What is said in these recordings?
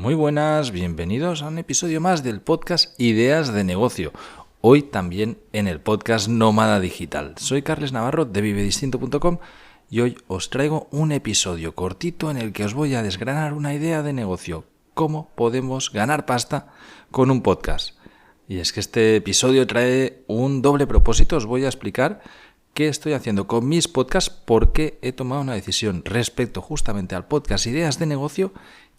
Muy buenas, bienvenidos a un episodio más del podcast Ideas de Negocio. Hoy también en el podcast Nómada Digital. Soy Carles Navarro de vivedistinto.com y hoy os traigo un episodio cortito en el que os voy a desgranar una idea de negocio. Cómo podemos ganar pasta con un podcast. Y es que este episodio trae un doble propósito. Os voy a explicar qué estoy haciendo con mis podcasts, por qué he tomado una decisión respecto justamente al podcast Ideas de Negocio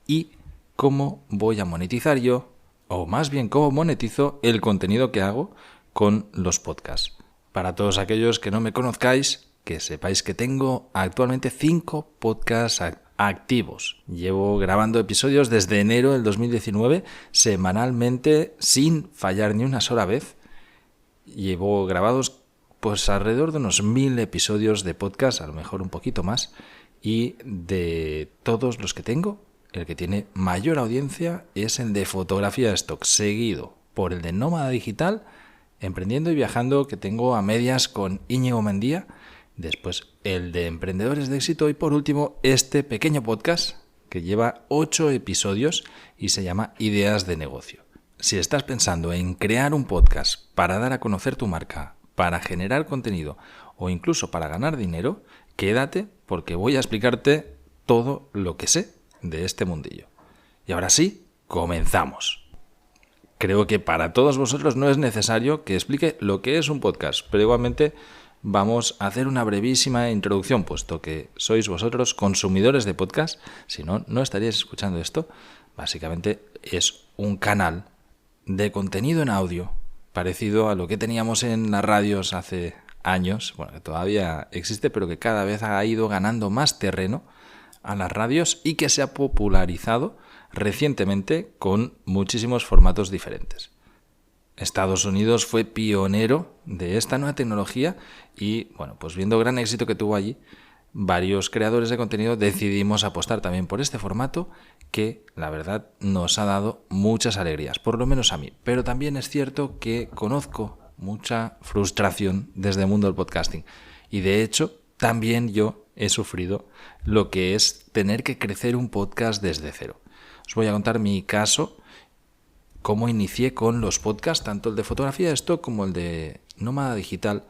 y cómo voy a monetizar yo, o más bien cómo monetizo el contenido que hago con los podcasts. Para todos aquellos que no me conozcáis, que sepáis que tengo actualmente 5 podcasts activos. Llevo grabando episodios desde enero del 2019, semanalmente, sin fallar ni una sola vez. Llevo grabados pues alrededor de unos 1000 episodios de podcast, a lo mejor un poquito más, y de todos los que tengo, el que tiene mayor audiencia es el de fotografía de stock, seguido por el de Nómada Digital, Emprendiendo y Viajando, que tengo a medias con Íñigo Mendía, después el de Emprendedores de Éxito y por último este pequeño podcast que lleva 8 episodios y se llama Ideas de Negocio. Si estás pensando en crear un podcast para dar a conocer tu marca, para generar contenido o incluso para ganar dinero, quédate porque voy a explicarte todo lo que sé de este mundillo. Y ahora sí, comenzamos. Creo que para todos vosotros no es necesario que explique lo que es un podcast, pero igualmente vamos a hacer una brevísima introducción, puesto que sois vosotros consumidores de podcast, si no, no estaríais escuchando esto. Básicamente es un canal de contenido en audio, parecido a lo que teníamos en las radios hace años, bueno, que todavía existe, pero que cada vez ha ido ganando más terreno a las radios y que se ha popularizado recientemente con muchísimos formatos diferentes. Estados Unidos fue pionero de esta nueva tecnología y, bueno, pues viendo el gran éxito que tuvo allí, varios creadores de contenido decidimos apostar también por este formato que, la verdad, nos ha dado muchas alegrías, por lo menos a mí. Pero también es cierto que conozco mucha frustración desde el mundo del podcasting y, de hecho, también yo he sufrido lo que es tener que crecer un podcast desde cero. Os voy a contar mi caso, cómo inicié con los podcasts, tanto el de fotografía de stock como el de Nómada Digital,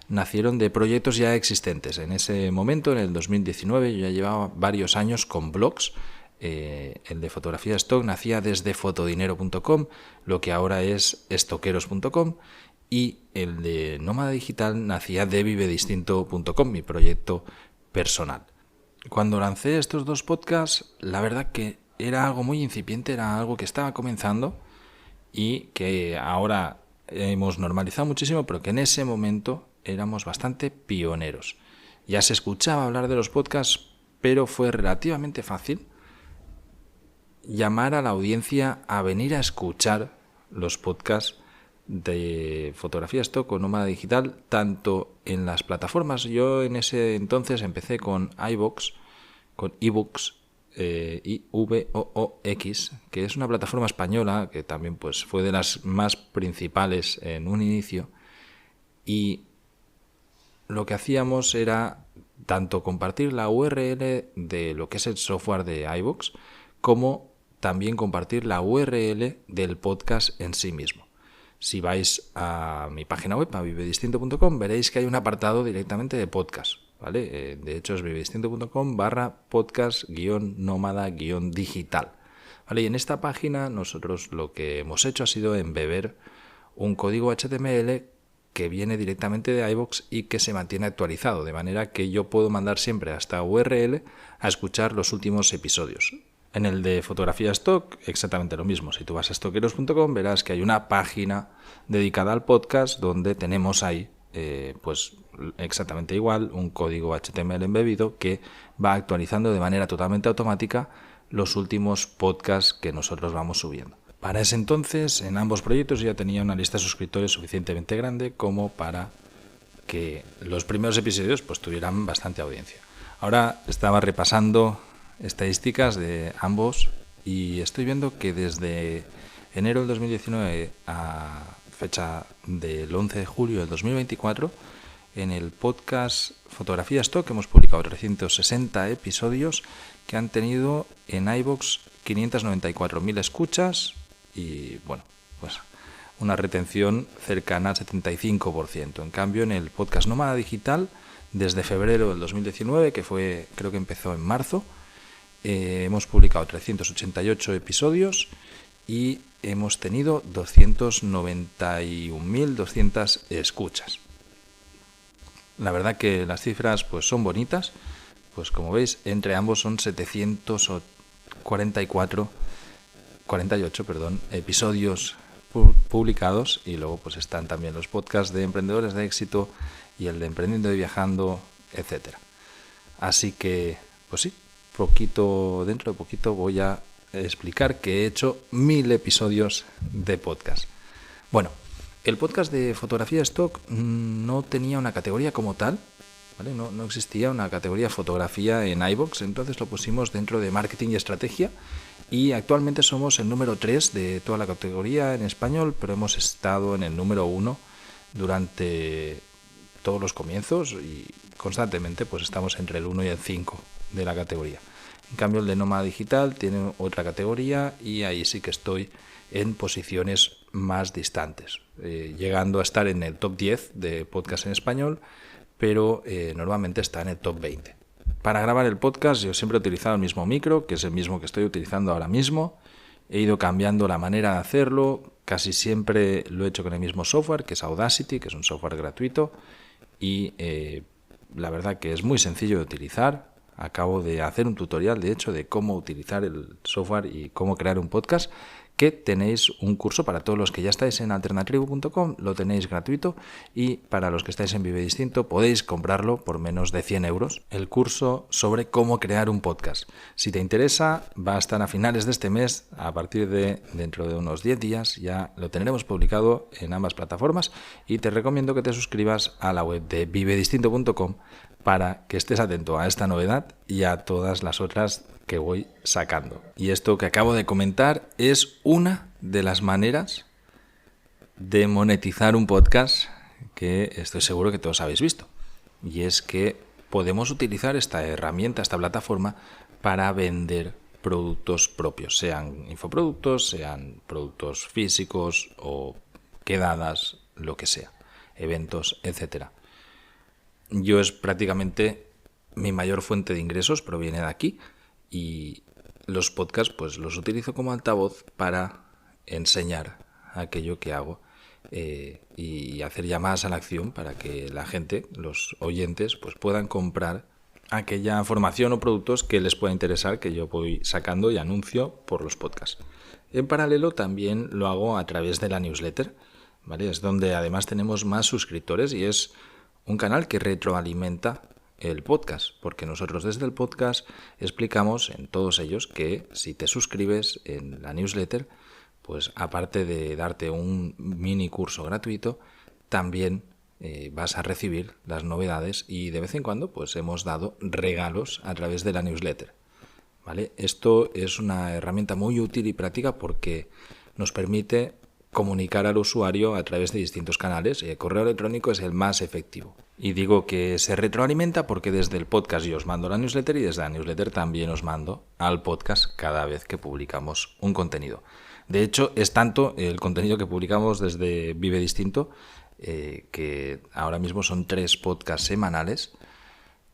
nacieron de proyectos ya existentes. En ese momento, en el 2019, yo ya llevaba varios años con blogs. El de fotografía de stock nacía desde fotodinero.com, lo que ahora es estoqueros.com, y el de Nómada Digital nacía de vivedistinto.com, mi proyecto personal. Cuando lancé estos dos podcasts, la verdad que era algo muy incipiente, era algo que estaba comenzando y que ahora hemos normalizado muchísimo, pero que en ese momento éramos bastante pioneros. Ya se escuchaba hablar de los podcasts, pero fue relativamente fácil llamar a la audiencia a venir a escuchar los podcasts de fotografía stock o Nómada Digital, tanto en las plataformas. Yo en ese entonces empecé con iVoox, con ebooks, IVOOX, que es una plataforma española que también pues fue de las más principales en un inicio, y lo que hacíamos era tanto compartir la URL de lo que es el software de iVoox como también compartir la URL del podcast en sí mismo. Si vais a mi página web, a vivedistinto.com, veréis que hay un apartado directamente de podcast, ¿vale? De hecho es vivedistinto.com/podcast-nómada-digital, ¿vale? Y en esta página nosotros lo que hemos hecho ha sido embeber un código HTML que viene directamente de iVoox y que se mantiene actualizado, de manera que yo puedo mandar siempre a esta URL a escuchar los últimos episodios. En el de fotografía stock, exactamente lo mismo. Si tú vas a estoqueros.com, verás que hay una página dedicada al podcast donde tenemos ahí, pues exactamente igual, un código HTML embebido que va actualizando de manera totalmente automática los últimos podcasts que nosotros vamos subiendo. Para ese entonces, en ambos proyectos ya tenía una lista de suscriptores suficientemente grande como para que los primeros episodios pues tuvieran bastante audiencia. Ahora estaba repasando estadísticas de ambos y estoy viendo que desde enero del 2019 a fecha del 11 de julio del 2024, en el podcast Fotografía Stock hemos publicado 360 episodios que han tenido en iVoox 594.000 escuchas y bueno, pues una retención cercana al 75%. En cambio, en el podcast Nómada Digital, desde febrero del 2019, que fue, creo que empezó en marzo, hemos publicado 388 episodios y hemos tenido 291.200 escuchas. La verdad que las cifras pues son bonitas, pues como veis, entre ambos son 748 episodios publicados, y luego pues están también los podcasts de emprendedores de éxito y el de emprendiendo y viajando, etcétera. Así que, pues sí, dentro de poquito voy a explicar que he hecho 1000 episodios de podcast. Bueno, el podcast de fotografía stock no tenía una categoría como tal, ¿vale? No existía una categoría fotografía en iVoox, entonces lo pusimos dentro de marketing y estrategia, y actualmente somos el número 3 de toda la categoría en español, pero hemos estado en el número 1 durante todos los comienzos y constantemente pues estamos entre el 1 y el 5 de la categoría. En cambio, el de Nómada Digital tiene otra categoría y ahí sí que estoy en posiciones más distantes, llegando a estar en el top 10 de podcast en español, pero normalmente está en el top 20. Para grabar el podcast yo siempre he utilizado el mismo micro, que es el mismo que estoy utilizando ahora mismo. He ido cambiando la manera de hacerlo, casi siempre lo he hecho con el mismo software, que es Audacity, que es un software gratuito, y la verdad que es muy sencillo de utilizar. Acabo de hacer un tutorial, de hecho, de cómo utilizar el software y cómo crear un podcast, que tenéis un curso para todos los que ya estáis en alternatribu.com, lo tenéis gratuito, y para los que estáis en Vive Distinto podéis comprarlo por menos de 100 euros, el curso sobre cómo crear un podcast. Si te interesa, va a estar a finales de este mes, a partir de dentro de unos 10 días ya lo tendremos publicado en ambas plataformas, y te recomiendo que te suscribas a la web de vivedistinto.com para que estés atento a esta novedad y a todas las otras que voy sacando. Y esto que acabo de comentar es una de las maneras de monetizar un podcast que estoy seguro que todos habéis visto. Y es que podemos utilizar esta herramienta, esta plataforma, para vender productos propios, sean infoproductos, sean productos físicos o quedadas, lo que sea, eventos, etcétera. Yo es prácticamente mi mayor fuente de ingresos, proviene de aquí, y los podcasts pues los utilizo como altavoz para enseñar aquello que hago y hacer llamadas a la acción para que la gente, los oyentes, pues puedan comprar aquella formación o productos que les pueda interesar, que yo voy sacando y anuncio por los podcasts. En paralelo también lo hago a través de la newsletter, ¿vale? Es donde además tenemos más suscriptores y es un canal que retroalimenta el podcast, porque nosotros desde el podcast explicamos en todos ellos que si te suscribes en la newsletter, pues aparte de darte un mini curso gratuito, también vas a recibir las novedades, y de vez en cuando pues hemos dado regalos a través de la newsletter, ¿vale? Esto es una herramienta muy útil y práctica porque nos permite comunicar al usuario a través de distintos canales, y el correo electrónico es el más efectivo. Y digo que se retroalimenta porque desde el podcast yo os mando la newsletter y desde la newsletter también os mando al podcast cada vez que publicamos un contenido. De hecho, es tanto el contenido que publicamos desde Vive Distinto, que ahora mismo son 3 podcasts semanales,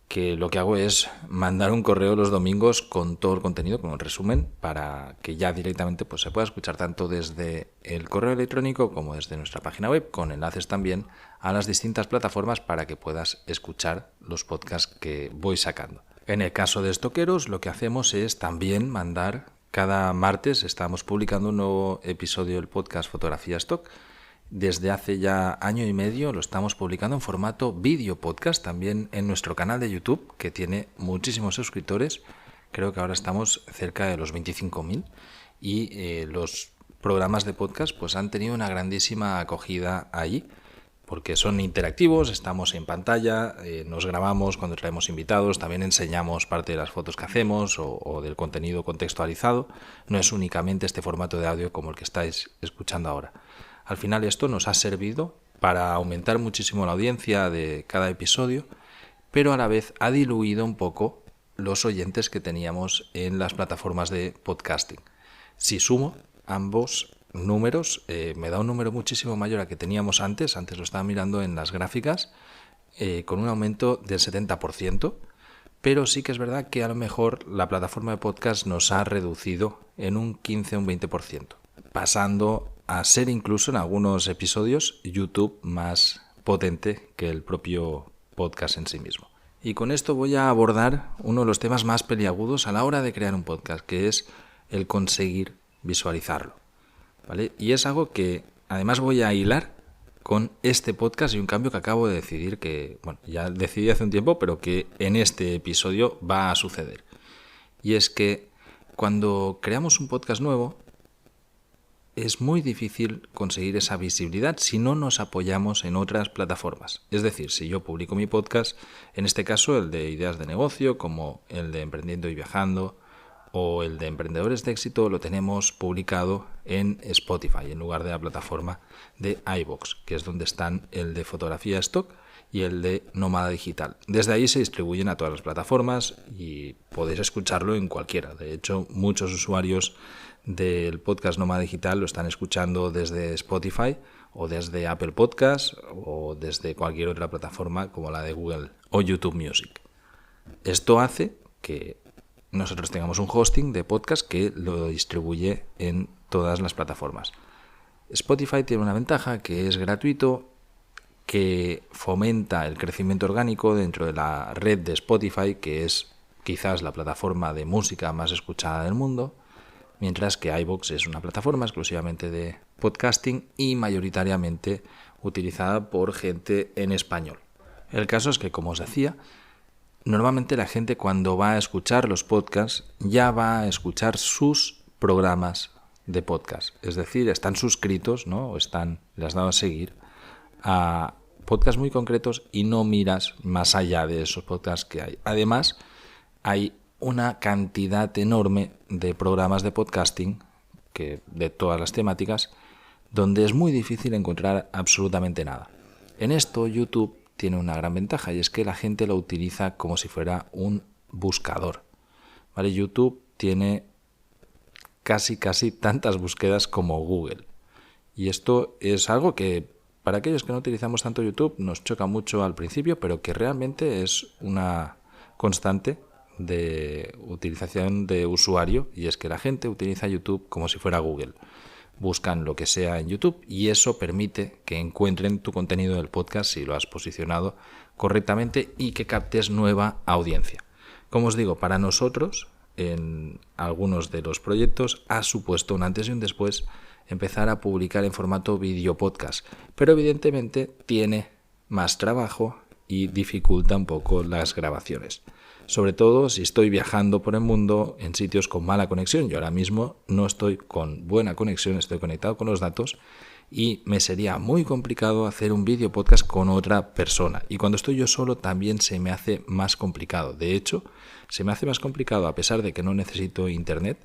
que lo que hago es mandar un correo los domingos con todo el contenido, con el resumen, para que ya directamente pues se pueda escuchar tanto desde el correo electrónico como desde nuestra página web, con enlaces también a las distintas plataformas para que puedas escuchar los podcasts que voy sacando. En el caso de Estoqueros, lo que hacemos es también mandar, cada martes estamos publicando un nuevo episodio del podcast Fotografía Stock. Desde hace ya año y medio lo estamos publicando en formato vídeo podcast, también en nuestro canal de YouTube, que tiene muchísimos suscriptores. Creo que ahora estamos cerca de los 25.000, y los programas de podcast pues han tenido una grandísima acogida allí, porque son interactivos, estamos en pantalla, nos grabamos cuando traemos invitados, también enseñamos parte de las fotos que hacemos o del contenido contextualizado. No es únicamente este formato de audio como el que estáis escuchando ahora. Al final esto nos ha servido para aumentar muchísimo la audiencia de cada episodio, pero a la vez ha diluido un poco los oyentes que teníamos en las plataformas de podcasting. Si sumo ambos números, me da un número muchísimo mayor al que teníamos antes lo estaba mirando en las gráficas, con un aumento del 70%, pero sí que es verdad que a lo mejor la plataforma de podcast nos ha reducido en un 15 o un 20%, pasando a ser incluso en algunos episodios YouTube más potente que el propio podcast en sí mismo. Y con esto voy a abordar uno de los temas más peliagudos a la hora de crear un podcast, que es el conseguir visualizarlo, ¿vale? Y es algo que además voy a hilar con este podcast y un cambio que acabo de decidir, que bueno, ya decidí hace un tiempo, pero que en este episodio va a suceder. Y es que cuando creamos un podcast nuevo, es muy difícil conseguir esa visibilidad si no nos apoyamos en otras plataformas. Es decir, si yo publico mi podcast, en este caso el de ideas de negocio, como el de Emprendiendo y Viajando, o el de Emprendedores de Éxito, lo tenemos publicado en Spotify, en lugar de la plataforma de iVoox, que es donde están el de Fotografía Stock y el de Nómada Digital. Desde ahí se distribuyen a todas las plataformas y podéis escucharlo en cualquiera. De hecho, muchos usuarios del podcast Nómada Digital lo están escuchando desde Spotify o desde Apple Podcasts o desde cualquier otra plataforma como la de Google o YouTube Music. Esto hace que nosotros tengamos un hosting de podcast que lo distribuye en todas las plataformas. Spotify tiene una ventaja, que es gratuito, que fomenta el crecimiento orgánico dentro de la red de Spotify, que es quizás la plataforma de música más escuchada del mundo, mientras que iVoox es una plataforma exclusivamente de podcasting y mayoritariamente utilizada por gente en español. El caso es que, como os decía, normalmente la gente cuando va a escuchar los podcasts ya va a escuchar sus programas de podcast. Es decir, están suscritos, ¿no? O le has dado a seguir a podcasts muy concretos y no miras más allá de esos podcasts que hay. Además, hay una cantidad enorme de programas de podcasting de todas las temáticas donde es muy difícil encontrar absolutamente nada. En esto YouTube tiene una gran ventaja y es que la gente lo utiliza como si fuera un buscador, ¿vale? YouTube tiene casi tantas búsquedas como Google. Y esto es algo que para aquellos que no utilizamos tanto YouTube nos choca mucho al principio, pero que realmente es una constante de utilización de usuario, y es que la gente utiliza YouTube como si fuera Google. Buscan lo que sea en YouTube y eso permite que encuentren tu contenido del podcast si lo has posicionado correctamente y que captes nueva audiencia. Como os digo, para nosotros, en algunos de los proyectos, ha supuesto un antes y un después empezar a publicar en formato video podcast, pero evidentemente tiene más trabajo y dificulta un poco las grabaciones. Sobre todo si estoy viajando por el mundo en sitios con mala conexión. Yo ahora mismo no estoy con buena conexión, estoy conectado con los datos y me sería muy complicado hacer un vídeo podcast con otra persona. Y cuando estoy yo solo también se me hace más complicado. De hecho, se me hace más complicado, a pesar de que no necesito internet,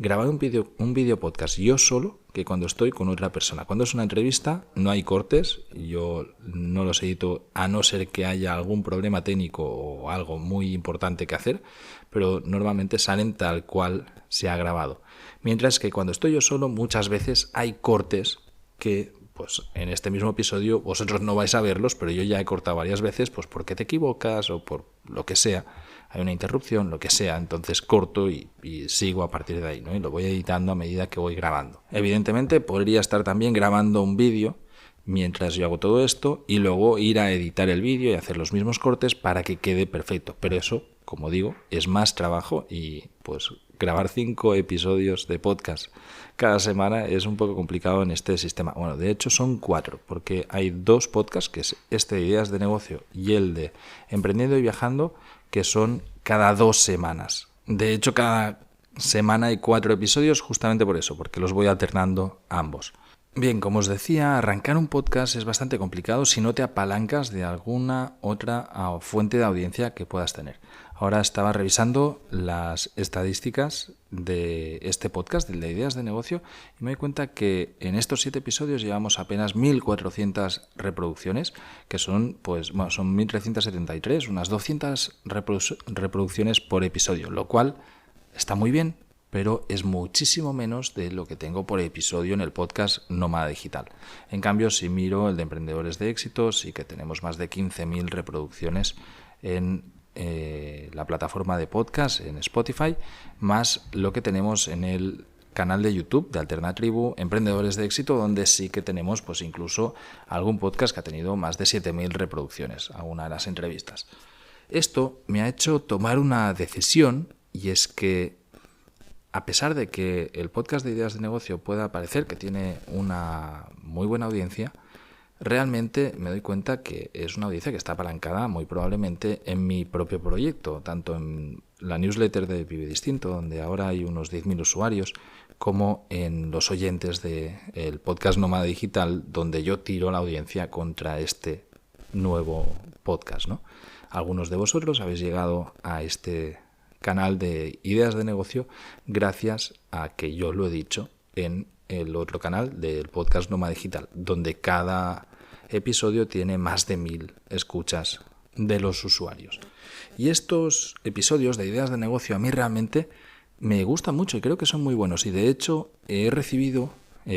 grabar un vídeo podcast yo solo que cuando estoy con otra persona. Cuando es una entrevista no hay cortes, yo no los edito a no ser que haya algún problema técnico o algo muy importante que hacer, pero normalmente salen tal cual se ha grabado. Mientras que cuando estoy yo solo muchas veces hay cortes que pues en este mismo episodio vosotros no vais a verlos, pero yo ya he cortado varias veces pues porque te equivocas o por lo que sea. Hay una interrupción, lo que sea, entonces corto y sigo a partir de ahí, ¿no? Y lo voy editando a medida que voy grabando. Evidentemente podría estar también grabando un vídeo mientras yo hago todo esto y luego ir a editar el vídeo y hacer los mismos cortes para que quede perfecto. Pero eso, como digo, es más trabajo y pues grabar 5 episodios de podcast cada semana es un poco complicado en este sistema. Bueno, de hecho son 4, porque hay 2 podcasts, que es este de Ideas de Negocio y el de Emprendiendo y Viajando, que son cada 2 semanas. De hecho, cada semana hay 4 episodios justamente por eso, porque los voy alternando ambos. Bien, como os decía, arrancar un podcast es bastante complicado si no te apalancas de alguna otra fuente de audiencia que puedas tener. Ahora estaba revisando las estadísticas de este podcast, del de Ideas de Negocio, y me doy cuenta que en estos 7 episodios llevamos apenas 1.400 reproducciones, que son 1.373, unas 200 reproducciones por episodio, lo cual está muy bien, pero es muchísimo menos de lo que tengo por episodio en el podcast Nómada Digital. En cambio, si miro el de Emprendedores de Éxito, sí que tenemos más de 15.000 reproducciones en la plataforma de podcast, en Spotify, más lo que tenemos en el canal de YouTube de Alternatribu, Emprendedores de Éxito, donde sí que tenemos pues incluso algún podcast que ha tenido más de 7.000 reproducciones, alguna de las entrevistas. Esto me ha hecho tomar una decisión, y es que a pesar de que el podcast de Ideas de Negocio pueda parecer que tiene una muy buena audiencia, realmente me doy cuenta que es una audiencia que está apalancada muy probablemente en mi propio proyecto, tanto en la newsletter de Vive Distinto, donde ahora hay unos 10.000 usuarios, como en los oyentes del podcast Nómada Digital, donde yo tiro la audiencia contra este nuevo podcast, ¿no? Algunos de vosotros habéis llegado a este canal de Ideas de Negocio gracias a que yo lo he dicho en el otro canal del podcast Nómada Digital, donde cada episodio tiene más de 1.000 escuchas de los usuarios. Y estos episodios de Ideas de Negocio a mí realmente me gustan mucho y creo que son muy buenos, y de hecho he recibido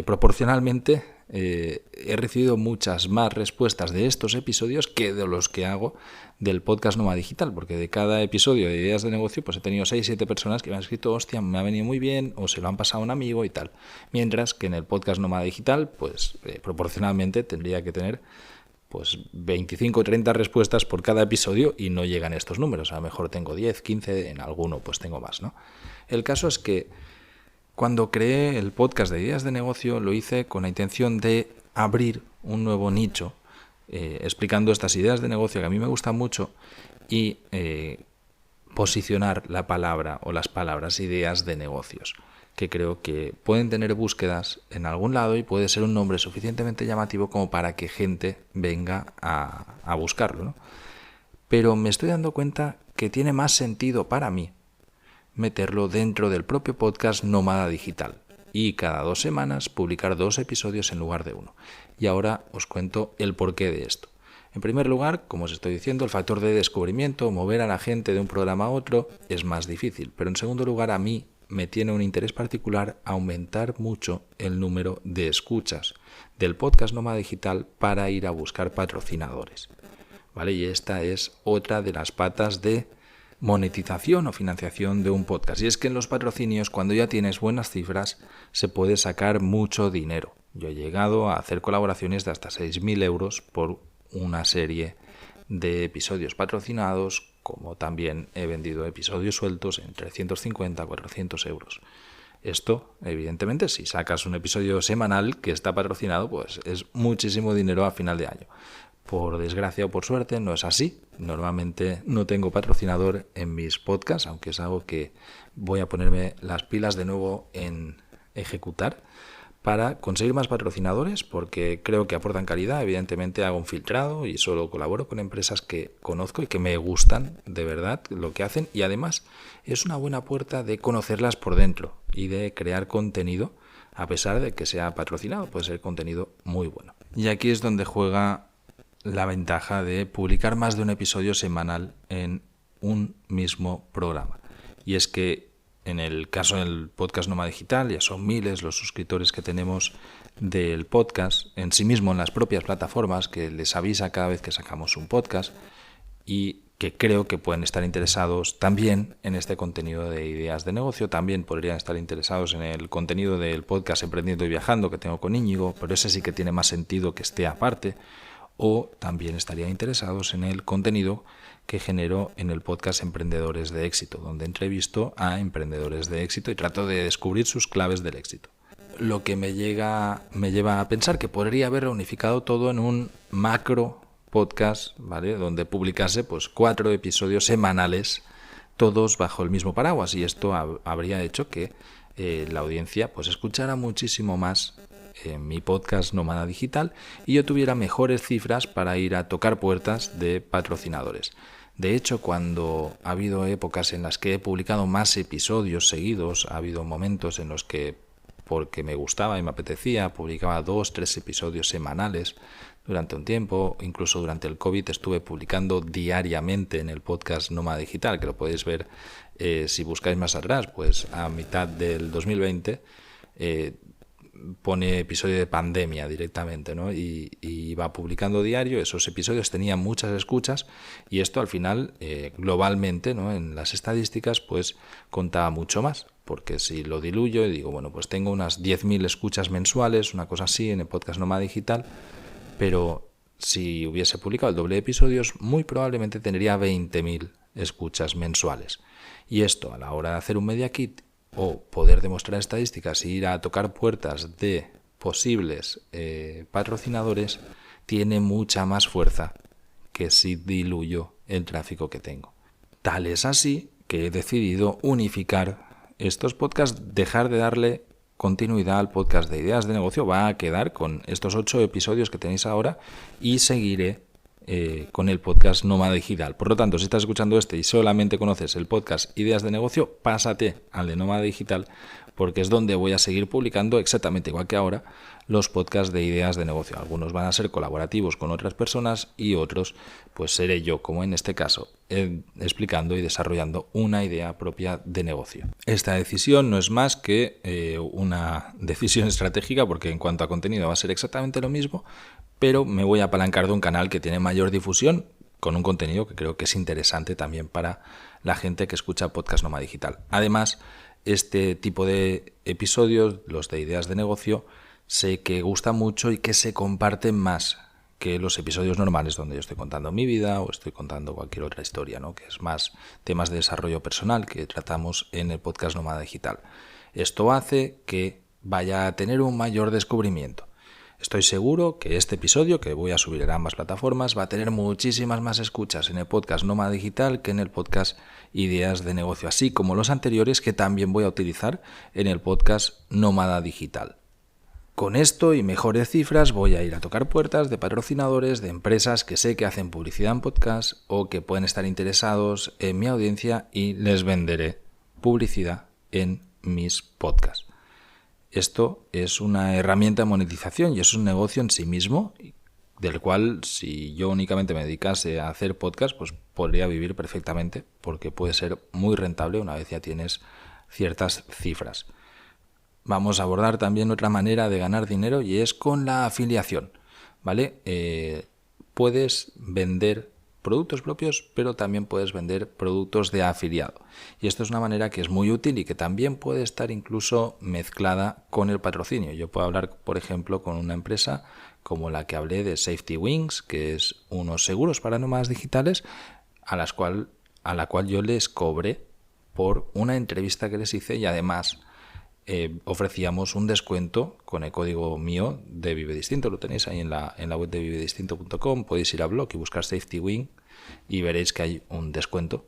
proporcionalmente he recibido muchas más respuestas de estos episodios que de los que hago del podcast Nómada Digital, porque de cada episodio de Ideas de Negocio pues he tenido 6-7 personas que me han escrito, hostia, me ha venido muy bien, o se lo han pasado a un amigo y tal. Mientras que en el podcast Nómada Digital pues proporcionalmente tendría que tener pues 25 o 30 respuestas por cada episodio y no llegan estos números. A lo mejor tengo 10, 15, en alguno pues tengo más, ¿no? El caso es que cuando creé el podcast de Ideas de Negocio lo hice con la intención de abrir un nuevo nicho, explicando estas ideas de negocio que a mí me gustan mucho, y posicionar la palabra o las palabras ideas de negocios, que creo que pueden tener búsquedas en algún lado y puede ser un nombre suficientemente llamativo como para que gente venga a buscarlo, ¿no? Pero me estoy dando cuenta que tiene más sentido para mí meterlo dentro del propio podcast Nómada Digital y cada 2 semanas publicar 2 episodios en lugar de 1. Y ahora os cuento el porqué de esto. En primer lugar, como os estoy diciendo, el factor de descubrimiento, mover a la gente de un programa a otro, es más difícil. Pero en segundo lugar, a mí me tiene un interés particular aumentar mucho el número de escuchas del podcast Nómada Digital para ir a buscar patrocinadores, ¿vale? Y esta es otra de las patas de monetización o financiación de un podcast. Y es que en los patrocinios, cuando ya tienes buenas cifras, se puede sacar mucho dinero. Yo he llegado a hacer colaboraciones de hasta 6.000 euros por una serie de episodios patrocinados, como también he vendido episodios sueltos en 350 a 400 euros. Esto, evidentemente, si sacas un episodio semanal que está patrocinado, pues es muchísimo dinero a final de año. Por desgracia o por suerte no es así. Normalmente no tengo patrocinador en mis podcasts, aunque es algo que voy a ponerme las pilas de nuevo en ejecutar para conseguir más patrocinadores, porque creo que aportan calidad. Evidentemente hago un filtrado y solo colaboro con empresas que conozco y que me gustan de verdad lo que hacen, y además es una buena puerta de conocerlas por dentro y de crear contenido, a pesar de que sea patrocinado, puede ser contenido muy bueno. Y aquí es donde juega la ventaja de publicar más de un episodio semanal en un mismo programa. Y es que en el caso del podcast Nómada Digital ya son miles los suscriptores que tenemos del podcast en sí mismo en las propias plataformas, que les avisa cada vez que sacamos un podcast, y que creo que pueden estar interesados también en este contenido de Ideas de Negocio. También podrían estar interesados en el contenido del podcast Emprendiendo y Viajando que tengo con Íñigo, pero ese sí que tiene más sentido que esté aparte. O también estarían interesados en el contenido que genero en el podcast Emprendedores de Éxito, donde entrevisto a emprendedores de éxito y trato de descubrir sus claves del éxito. Lo que me lleva a pensar que podría haber reunificado todo en un macro podcast, ¿vale?, donde publicase pues 4 episodios semanales, todos bajo el mismo paraguas, y esto habría hecho que la audiencia pues escuchara muchísimo más en mi podcast Nómada Digital y yo tuviera mejores cifras para ir a tocar puertas de patrocinadores. De hecho, cuando ha habido épocas en las que he publicado más episodios seguidos, ha habido momentos en los que, porque me gustaba y me apetecía, publicaba 2-3 episodios semanales durante un tiempo. Incluso durante el COVID estuve publicando diariamente en el podcast Nómada Digital, que lo podéis ver si buscáis más atrás, pues a mitad del 2020 pone episodio de pandemia directamente, ¿no? Y va publicando diario. Esos episodios tenían muchas escuchas y esto al final globalmente, ¿no?, en las estadísticas pues contaba mucho más, porque si lo diluyo y digo, bueno, pues tengo unas 10.000 escuchas mensuales, una cosa así, en el podcast Nómada Digital, pero si hubiese publicado el doble de episodios muy probablemente tendría 20.000 escuchas mensuales. Y esto, a la hora de hacer un media kit o poder demostrar estadísticas y ir a tocar puertas de posibles patrocinadores, tiene mucha más fuerza que si diluyo el tráfico que tengo. Tal es así que he decidido unificar estos podcasts, dejar de darle continuidad al podcast de Ideas de Negocio. Va a quedar con estos 8 episodios que tenéis ahora y seguiré con el podcast Nómada Digital. Por lo tanto, si estás escuchando este y solamente conoces el podcast Ideas de Negocio, pásate al de Nómada Digital, porque es donde voy a seguir publicando exactamente igual que ahora los podcasts de Ideas de Negocio. Algunos van a ser colaborativos con otras personas y otros pues seré yo, como en este caso, explicando y desarrollando una idea propia de negocio. Esta decisión no es más que una decisión estratégica, porque en cuanto a contenido va a ser exactamente lo mismo, pero me voy a apalancar de un canal que tiene mayor difusión, con un contenido que creo que es interesante también para la gente que escucha Podcast Nómada Digital. Además, este tipo de episodios, los de Ideas de Negocio, sé que gustan mucho y que se comparten más que los episodios normales donde yo estoy contando mi vida o estoy contando cualquier otra historia, ¿no?, que es más temas de desarrollo personal que tratamos en el podcast Nómada Digital. Esto hace que vaya a tener un mayor descubrimiento. Estoy seguro que este episodio, que voy a subir en ambas plataformas, va a tener muchísimas más escuchas en el podcast Nómada Digital que en el podcast Ideas de Negocio, así como los anteriores que también voy a utilizar en el podcast Nómada Digital. Con esto y mejores cifras voy a ir a tocar puertas de patrocinadores, de empresas que sé que hacen publicidad en podcast o que pueden estar interesados en mi audiencia y les venderé publicidad en mis podcasts. Esto es una herramienta de monetización y es un negocio en sí mismo, del cual si yo únicamente me dedicase a hacer podcast, pues podría vivir perfectamente, porque puede ser muy rentable una vez ya tienes ciertas cifras. Vamos a abordar también otra manera de ganar dinero y es con la afiliación, ¿vale? Puedes vender productos propios, pero también puedes vender productos de afiliado. Y esto es una manera que es muy útil y que también puede estar incluso mezclada con el patrocinio. Yo puedo hablar, por ejemplo, con una empresa como la que hablé de Safety Wings, que es unos seguros para nómadas digitales, a la cual yo les cobré por una entrevista que les hice y además ofrecíamos un descuento con el código mío de Vive Distinto. Lo tenéis ahí en la web de vivedistinto.com. Podéis ir a blog y buscar Safety Wing y veréis que hay un descuento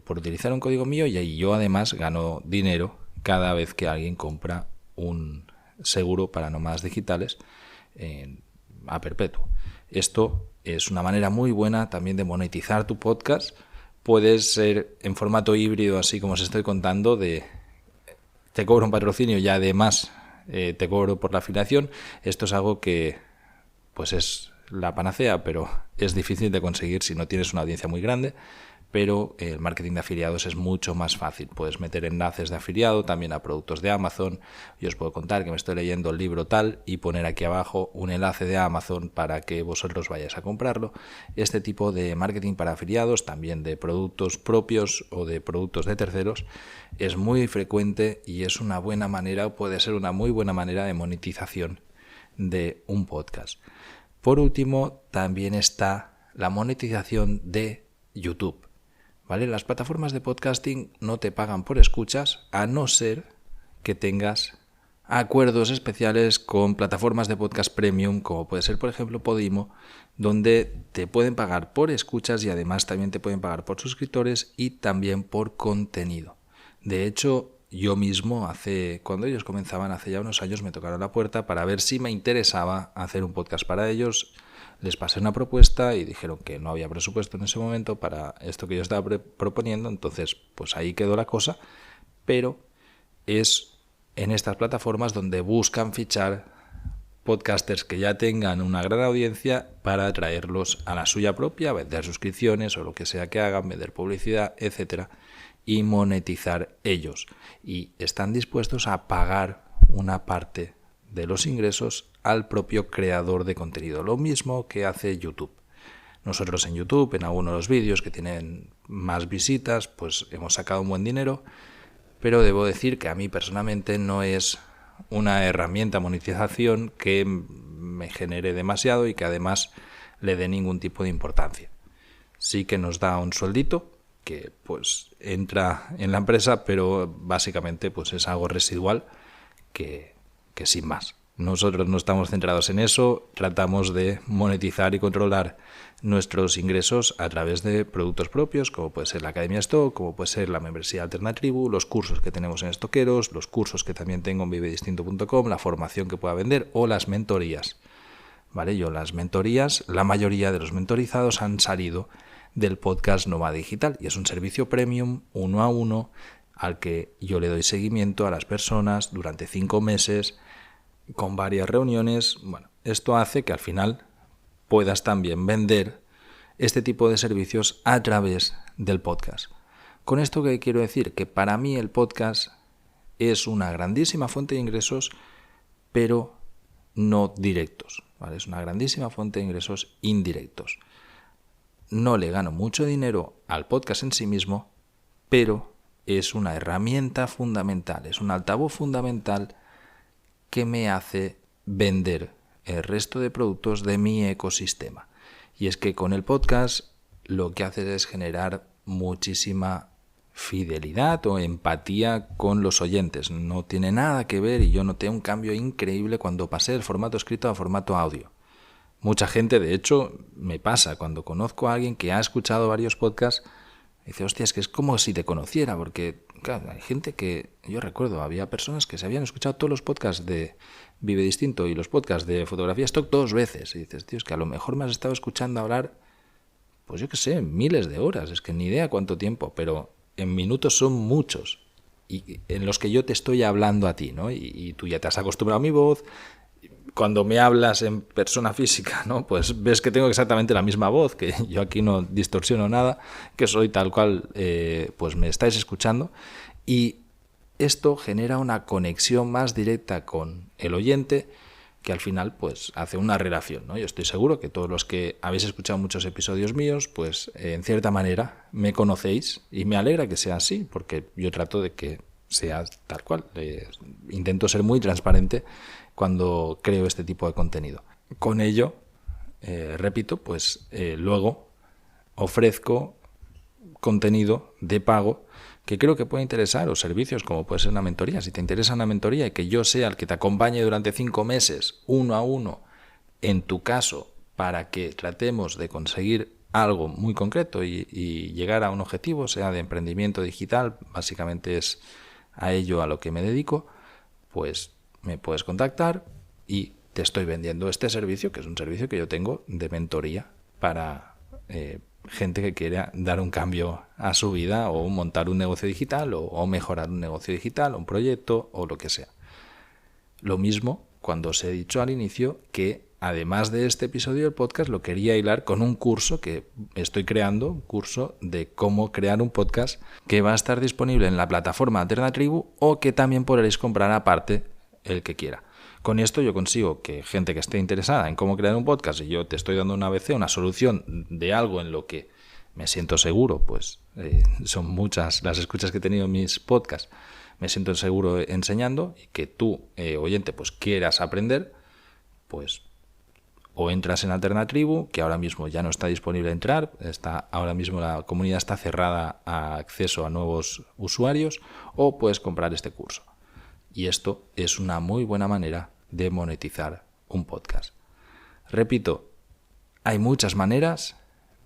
por utilizar un código mío, y ahí yo además gano dinero cada vez que alguien compra un seguro para nómadas digitales a perpetuo. Esto es una manera muy buena también de monetizar tu podcast. Puedes ser en formato híbrido, así como os estoy contando, te cobro un patrocinio y además te cobro por la afiliación. Esto es algo que pues es la panacea, pero es difícil de conseguir si no tienes una audiencia muy grande. Pero el marketing de afiliados es mucho más fácil. Puedes meter enlaces de afiliado también a productos de Amazon. Yo os puedo contar que me estoy leyendo el libro tal y poner aquí abajo un enlace de Amazon para que vosotros vayáis a comprarlo. Este tipo de marketing para afiliados, también de productos propios o de productos de terceros, es muy frecuente y es una buena manera, puede ser una muy buena manera de monetización de un podcast. Por último, también está la monetización de YouTube. ¿Vale? Las plataformas de podcasting no te pagan por escuchas, a no ser que tengas acuerdos especiales con plataformas de podcast premium, como puede ser, por ejemplo, Podimo, donde te pueden pagar por escuchas y además también te pueden pagar por suscriptores y también por contenido. De hecho, yo mismo, cuando ellos comenzaban hace ya unos años, me tocaron la puerta para ver si me interesaba hacer un podcast para ellos. Les pasé una propuesta y dijeron que no había presupuesto en ese momento para esto que yo estaba proponiendo, entonces pues ahí quedó la cosa, pero es en estas plataformas donde buscan fichar podcasters que ya tengan una gran audiencia para traerlos a la suya propia, vender suscripciones o lo que sea que hagan, vender publicidad, etcétera, y monetizar ellos. Y están dispuestos a pagar una parte de los ingresos al propio creador de contenido. Lo mismo que hace YouTube. Nosotros en YouTube, en algunos de los vídeos que tienen más visitas, pues hemos sacado un buen dinero, pero debo decir que a mí personalmente no es una herramienta de monetización que me genere demasiado y que además le dé ningún tipo de importancia. Sí que nos da un sueldito que pues entra en la empresa, pero básicamente pues es algo residual que sin más. Nosotros no estamos centrados en eso, tratamos de monetizar y controlar nuestros ingresos a través de productos propios, como puede ser la Academia Stock, como puede ser la membresía Alternatribu, los cursos que tenemos en Estoqueros, los cursos que también tengo en vivedistinto.com, la formación que pueda vender o las mentorías. ¿Vale? Yo las mentorías, la mayoría de los mentorizados han salido del podcast Nómada Digital y es un servicio premium 1 a 1 al que yo le doy seguimiento a las personas durante 5 meses con varias reuniones. Bueno, esto hace que al final puedas también vender este tipo de servicios a través del podcast. Con esto, ¿qué quiero decir? Que para mí el podcast es una grandísima fuente de ingresos, pero no directos, ¿vale? Es una grandísima fuente de ingresos indirectos. No le gano mucho dinero al podcast en sí mismo, pero es una herramienta fundamental, es un altavoz fundamental que me hace vender el resto de productos de mi ecosistema. Y es que con el podcast lo que haces es generar muchísima fidelidad o empatía con los oyentes. No tiene nada que ver y yo noté un cambio increíble cuando pasé del formato escrito a formato audio. Mucha gente, de hecho, me pasa cuando conozco a alguien que ha escuchado varios podcasts, dice, hostia, es que es como si te conociera, porque claro, hay gente que, yo recuerdo, había personas que se habían escuchado todos los podcasts de Vive Distinto y los podcasts de Fotografía Stock 2 veces. Y dices, tío, es que a lo mejor me has estado escuchando hablar, pues yo qué sé, miles de horas, es que ni idea cuánto tiempo, pero en minutos son muchos, y en los que yo te estoy hablando a ti, ¿no? Y tú ya te has acostumbrado a mi voz. Cuando me hablas en persona física, ¿no? Pues ves que tengo exactamente la misma voz, que yo aquí no distorsiono nada, que soy tal cual, pues me estáis escuchando. Y esto genera una conexión más directa con el oyente, que al final pues hace una relación, ¿no? Yo estoy seguro que todos los que habéis escuchado muchos episodios míos, pues en cierta manera me conocéis, y me alegra que sea así, porque yo trato de que sea tal cual. Intento ser muy transparente cuando creo este tipo de contenido. Con ello, repito, pues luego ofrezco contenido de pago que creo que puede interesar, o servicios como puede ser una mentoría. Si te interesa una mentoría y que yo sea el que te acompañe durante 5 meses, 1 a 1, en tu caso, para que tratemos de conseguir algo muy concreto y llegar a un objetivo, sea de emprendimiento digital, básicamente es a ello a lo que me dedico, pues me puedes contactar y te estoy vendiendo este servicio, que es un servicio que yo tengo de mentoría para gente que quiera dar un cambio a su vida, o montar un negocio digital, o mejorar un negocio digital, o un proyecto, o lo que sea. Lo mismo cuando os he dicho al inicio que además de este episodio del podcast lo quería hilar con un curso que estoy creando, un curso de cómo crear un podcast, que va a estar disponible en la plataforma Alternatribu, o que también podréis comprar aparte el que quiera. Con esto yo consigo que gente que esté interesada en cómo crear un podcast, y yo te estoy dando una ABC, una solución de algo en lo que me siento seguro, pues son muchas las escuchas que he tenido en mis podcasts, me siento seguro enseñando, y que tú, oyente, pues quieras aprender, pues o entras en Alternatribu, que ahora mismo ya no está disponible entrar, ahora mismo la comunidad está cerrada a acceso a nuevos usuarios, o puedes comprar este curso. Y esto es una muy buena manera de monetizar un podcast. Repito, hay muchas maneras,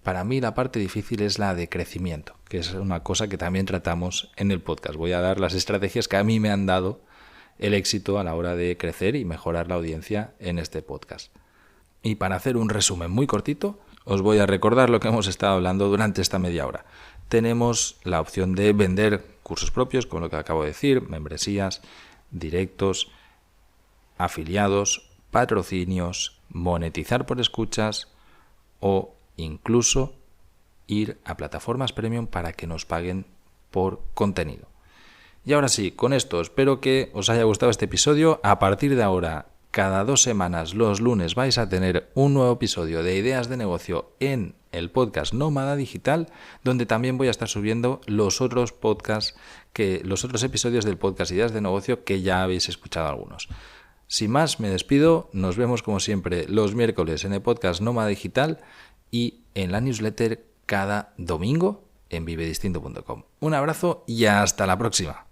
para mí la parte difícil es la de crecimiento, que es una cosa que también tratamos en el podcast. Voy a dar las estrategias que a mí me han dado el éxito a la hora de crecer y mejorar la audiencia en este podcast. Y para hacer un resumen muy cortito, os voy a recordar lo que hemos estado hablando durante esta media hora. Tenemos la opción de vender cursos propios, con lo que acabo de decir, membresías, directos, afiliados, patrocinios, monetizar por escuchas o incluso ir a plataformas premium para que nos paguen por contenido. Y ahora sí, con esto espero que os haya gustado este episodio. A partir de ahora, cada 2 semanas, los lunes, vais a tener un nuevo episodio de Ideas de Negocio en el podcast Nómada Digital, donde también voy a estar subiendo los otros episodios del podcast Ideas de Negocio que ya habéis escuchado algunos. Sin más, me despido. Nos vemos como siempre los miércoles en el podcast Nómada Digital y en la newsletter cada domingo en vivedistinto.com. Un abrazo y hasta la próxima.